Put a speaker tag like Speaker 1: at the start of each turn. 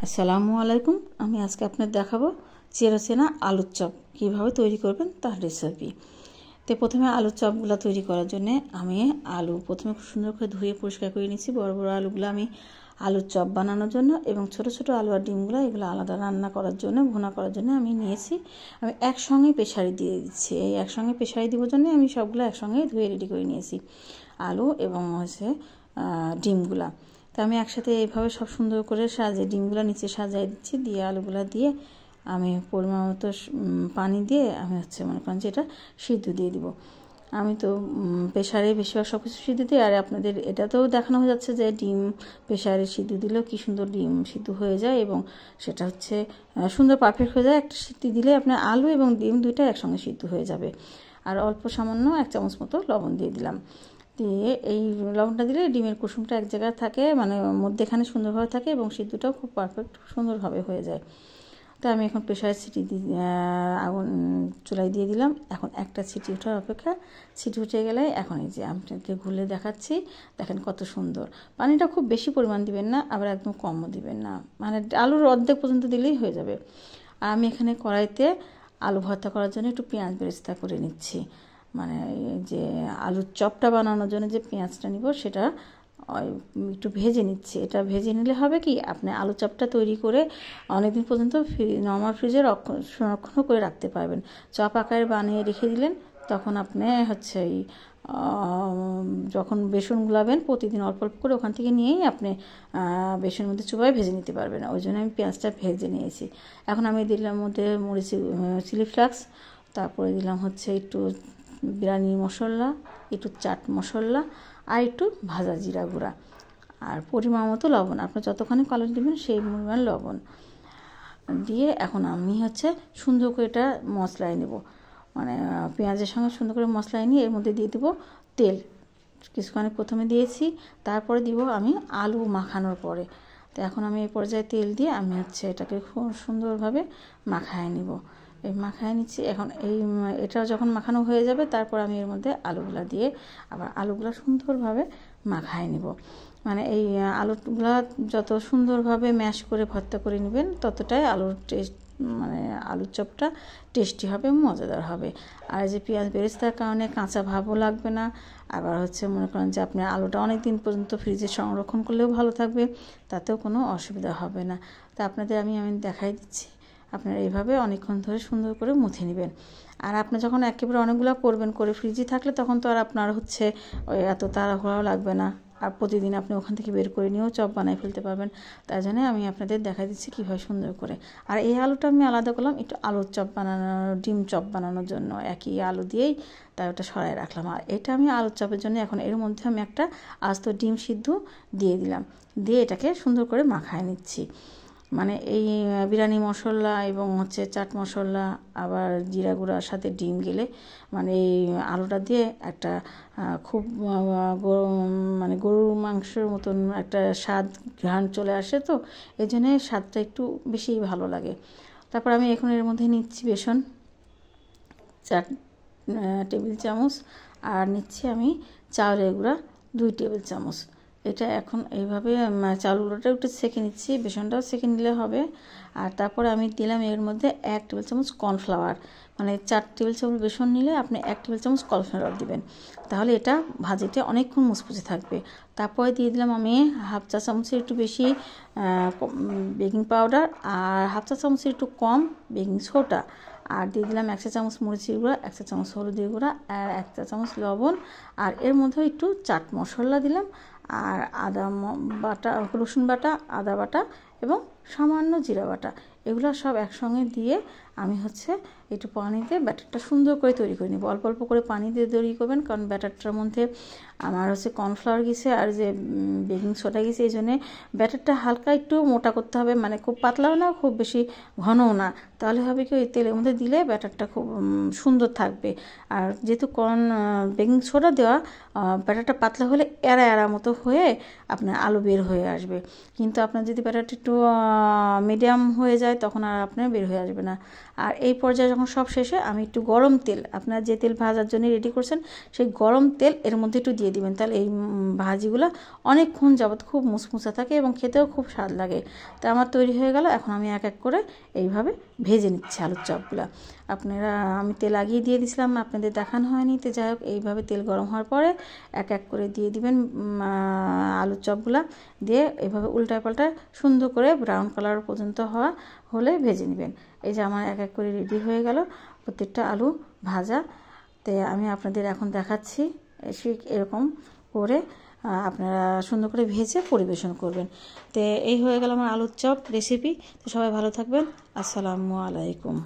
Speaker 1: আসসালামু আলাইকুম। আমি আজকে আপনাদের দেখাবো চেনা আলুর চপ কীভাবে তৈরি করবেন তার রেসিপি। তো প্রথমে আলুর চপগুলো তৈরি করার জন্য আমি আলু প্রথমে খুব সুন্দর করে ধুয়ে পরিষ্কার করে নিয়েছি। বড় বড় আলুগুলো আমি আলুর চপ বানানোর জন্য এবং ছোট ছোট আলু আর ডিমগুলো এগুলো আলাদা রান্না করার জন্য ভুনা করার জন্য আমি নিয়েছি। আমি একসঙ্গে প্রেসারে দিয়ে দিচ্ছি। এই একসঙ্গে প্রেসারে দেওয়ার জন্য আমি সবগুলো একসঙ্গে ধুয়ে রেডি করে নিয়েছি, আলু এবং ডিমগুলা। তো আমি একসাথে এইভাবে সব সুন্দর করে সাজিয়ে ডিমগুলো নিচে সাজিয়ে দিচ্ছি, দিয়ে আলুগুলো দিয়ে আমি পরিমাণ মতো পানি দিয়ে আমি মনে করেন যে এটা সিদ্ধ দিয়ে দিব। আমি তো প্রেসারে বেশিরভাগ সব কিছু সিদ্ধ দিই। আর আপনাদের এটাতেও দেখানো হয়ে যাচ্ছে যে ডিম প্রেসারে সিদ্ধ দিলেও কী সুন্দর ডিম সিদ্ধ হয়ে যায় এবং সেটা সুন্দর পারফেক্ট হয়ে যায়। একটা সিদ্ধ দিলে আপনার আলু এবং ডিম দুইটা একসঙ্গে সিদ্ধ হয়ে যাবে। আর অল্প সামান্য 1 চামচ মতো লবণ দিয়ে দিলাম। দিয়ে এই লবণটা দিলে ডিমের কুসুমটা এক জায়গায় থাকে, মধ্যেখানে সুন্দরভাবে থাকে এবং সিদ্ধটাও খুব পারফেক্ট সুন্দরভাবে হয়ে যায়। তো আমি এখন প্রেসারের সিটি আগুন চুলায় দিয়ে দিলাম। এখন একটা সিটি ওঠার অপেক্ষা। সিটি উঠে গেলে এখন এই যে আপনাকে ঘুরে দেখাচ্ছি, দেখেন কত সুন্দর। পানিটা খুব বেশি পরিমাণ দিবেন না, আবার একদম কমও দিবেন না, আলুর অর্ধেক পর্যন্ত দিলেই হয়ে যাবে। আর আমি এখানে কড়াইতে আলু ভর্তা করার জন্য একটু পেঁয়াজ বেরেস্তা করে নিচ্ছি। যে আলুর চপটা বানানোর জন্য যে পেঁয়াজটা নিব সেটা একটু ভেজে নিচ্ছি। এটা ভেজে নিলে হবে কি, আপনি আলু চপটা তৈরি করে অনেকদিন পর্যন্ত নরমাল ফ্রিজে সংরক্ষণ করে রাখতে পারবেন। চপ আকারে বানিয়ে রেখে দিলেন, তখন আপনি যখন বেসন গুলাবেন প্রতিদিন অল্প অল্প করে ওখান থেকে নিয়েই আপনি বেসনের মধ্যে চুবাই ভেজে নিতে পারবেন। ওই জন্য আমি পেঁয়াজটা ভেজে নিয়েছি। এখন আমি দিলাম মধ্যে চিলি ফ্লেক্স, তারপরে দিলাম একটু বিরিয়ানি মশলা, একটু চাট মশলা আর একটু ভাজা জিরা গুঁড়া আর পরিমাণ মতো লবণ। আপনি যতখানি কালার দেবেন সেই পরিমাণ লবণ দিয়ে এখন আমি সুন্দর করে এটা মশলায় নেব। পেঁয়াজের সঙ্গে সুন্দর করে মশলায় নিয়ে এর মধ্যে দিয়ে দেবো তেল। কিছুখানি প্রথমে দিয়েছি, তারপরে দিব আমি আলু মাখানোর পরে। তো এখন আমি এই পর্যায়ে তেল দিয়ে আমি এটাকে খুব সুন্দরভাবে মাখায় নিব। এই মাখায় নিচ্ছি। এখন এটা যখন মাখানো হয়ে যাবে তারপর আমি এর মধ্যে আলুগুলা দিয়ে আবার আলুগুলা সুন্দরভাবে মাখায় নিব। এই আলুগুলা যত সুন্দরভাবে ম্যাশ করে ভর্তা করে নেবেন ততটাই আলুর টেস্ট আলুর চপটা টেস্টি হবে, মজাদার হবে। আর যে পেঁয়াজ বেরেস্তার কারণে কাঁচা ভাবও লাগবে না। আবার মনে করেন যে আপনি আলুটা অনেক দিন পর্যন্ত ফ্রিজে সংরক্ষণ করলেও ভালো থাকবে, তাতেও কোনো অসুবিধা হবে না। তা আপনাদের আমি দেখাই দিচ্ছি। আপনারা এইভাবে অনেকক্ষণ ধরে সুন্দর করে মুছে নেবেন। আর আপনি যখন একেবারে অনেকগুলো করবেন করে ফ্রিজে থাকলে তখন তো আর আপনার ওই এত তাড়াহুড়াও লাগবে না। আর প্রতিদিন আপনি ওখান থেকে বের করে নিয়েও চপ বানাই ফেলতে পারবেন। তাই জন্য আমি আপনাদের দেখাই দিচ্ছি কীভাবে সুন্দর করে। আর এই আলুটা আমি আলাদা করলাম একটু আলুর চপ ডিম চপ বানানোর জন্য, একই আলু দিয়েই তাই ওটা সরাই রাখলাম। আর এটা আমি আলুর চপের জন্য এখন এর মধ্যে আমি একটা আস্ত ডিম সিদ্ধ দিয়ে দিলাম, দিয়ে এটাকে সুন্দর করে মাখায় নিচ্ছি। এই বিরিয়ানি মশলা এবং চাট মশলা আবার জিরা গুঁড়ার সাথে ডিম গেলে এই আলুটা দিয়ে একটা খুব গরুর মাংসের মতন একটা স্বাদ ঘ্রাণ চলে আসে। তো এই জন্যে স্বাদটা একটু বেশি ভালো লাগে। তারপর আমি এখন এর মধ্যে নিচ্ছি বেসন 4 টেবিল চামচ আর নিচ্ছি আমি চাউলের গুঁড়া 2 টেবিল চামচ। এটা এখন এইভাবে চাউলগুলোটা একটু সেঁকে নিচ্ছি, বেসনটাও সেঁকে নিলে হবে। আর তারপরে আমি দিলাম এর মধ্যে 1 টেবিল চামচ কর্নফ্লাওয়ার। 4 টেবিল চামচ বেসন নিলে আপনি 1 টেবিল চামচ কর্নফ্লাওয়ার দিবেন, তাহলে এটা ভাজিতে অনেকক্ষণ মুচমুচে থাকবে। তারপরে দিয়ে দিলাম আমি হাফ চা চামচের একটু বেশি বেকিং পাউডার আর হাফ চা চামচের একটু কম বেকিং সোডা। আর দিয়ে দিলাম 1 চা চামচ মরিচের গুঁড়া, 1 চা চামচ হলুদের গুঁড়া আর 1 চা চামচ লবণ। আর এর মধ্যে একটু চাট মশলা দিলাম আর আদা বাটা, রসুন বাটা, আদা বাটা এবং সামান্য জিরা বাটা। এগুলো সব একসঙ্গে দিয়ে আমি একটু পানি দিয়ে ব্যাটারটা সুন্দর করে তৈরি করে নেব। অল্প অল্প করে পানি দিয়ে তৈরি করবেন, কারণ ব্যাটারটার মধ্যে আমার কর্নফ্লাওয়ার গেছে আর যে বেকিং সোডা গেছে, এই জন্যে ব্যাটারটা হালকা একটু মোটা করতে হবে, খুব পাতলাও না খুব বেশি ঘনও না। তাহলে হবে কি, ওই তেলের মধ্যে দিলে ব্যাটারটা খুব সুন্দর থাকবে। আর যেহেতু বেকিং সোডা দেওয়া, ব্যাটারটা পাতলা হলে এড়া এড়া মতো হয়ে আপনার আলু বের হয়ে আসবে। কিন্তু আপনার যদি ব্যাটারটা একটু একটু মিডিয়াম হয়ে যায় তখন আর আপনার বের হয়ে আসবে না। আর এই পর্যায়ে যখন সব শেষে আমি একটু গরম তেল, আপনার যে তেল ভাজার জন্য রেডি করছেন সেই গরম তেল এর মধ্যে একটু দিয়ে দিবেন, তাহলে এই ভাজিগুলো অনেকক্ষণ যাবত খুব মুসমুসা থাকে এবং খেতেও খুব স্বাদ লাগে। তা আমার তৈরি হয়ে গেল। এখন আমি এক এক করে এইভাবে ভেজে নিচ্ছি আলুর চপগুলো। আপনারা আমি তেল আগিয়ে দিয়ে দিয়েছিলাম, আপনাদের দেখানো হয়নি, তো যাই হোক এইভাবে তেল গরম হওয়ার পরে এক এক করে দিয়ে দিবেন আলুর চপগুলো, দিয়ে এইভাবে উল্টায় পাল্টায় সুন্দর করে ব্রাউন কালার পর্যন্ত হলে ভেজে নেবেন। এই যে আমার এক এক করে রেডি হয়ে গেল প্রত্যেকটা আলু ভাজা। তো আমি আপনাদের এখন দেখাচ্ছি ঠিক এরকম করে আপনারা সুন্দর করে ভেজে পরিবেশন করবেন। তো এই হয়ে গেল আমার আলুর চপ রেসিপি। তো সবাই ভালো থাকবেন। আসসালামু আলাইকুম।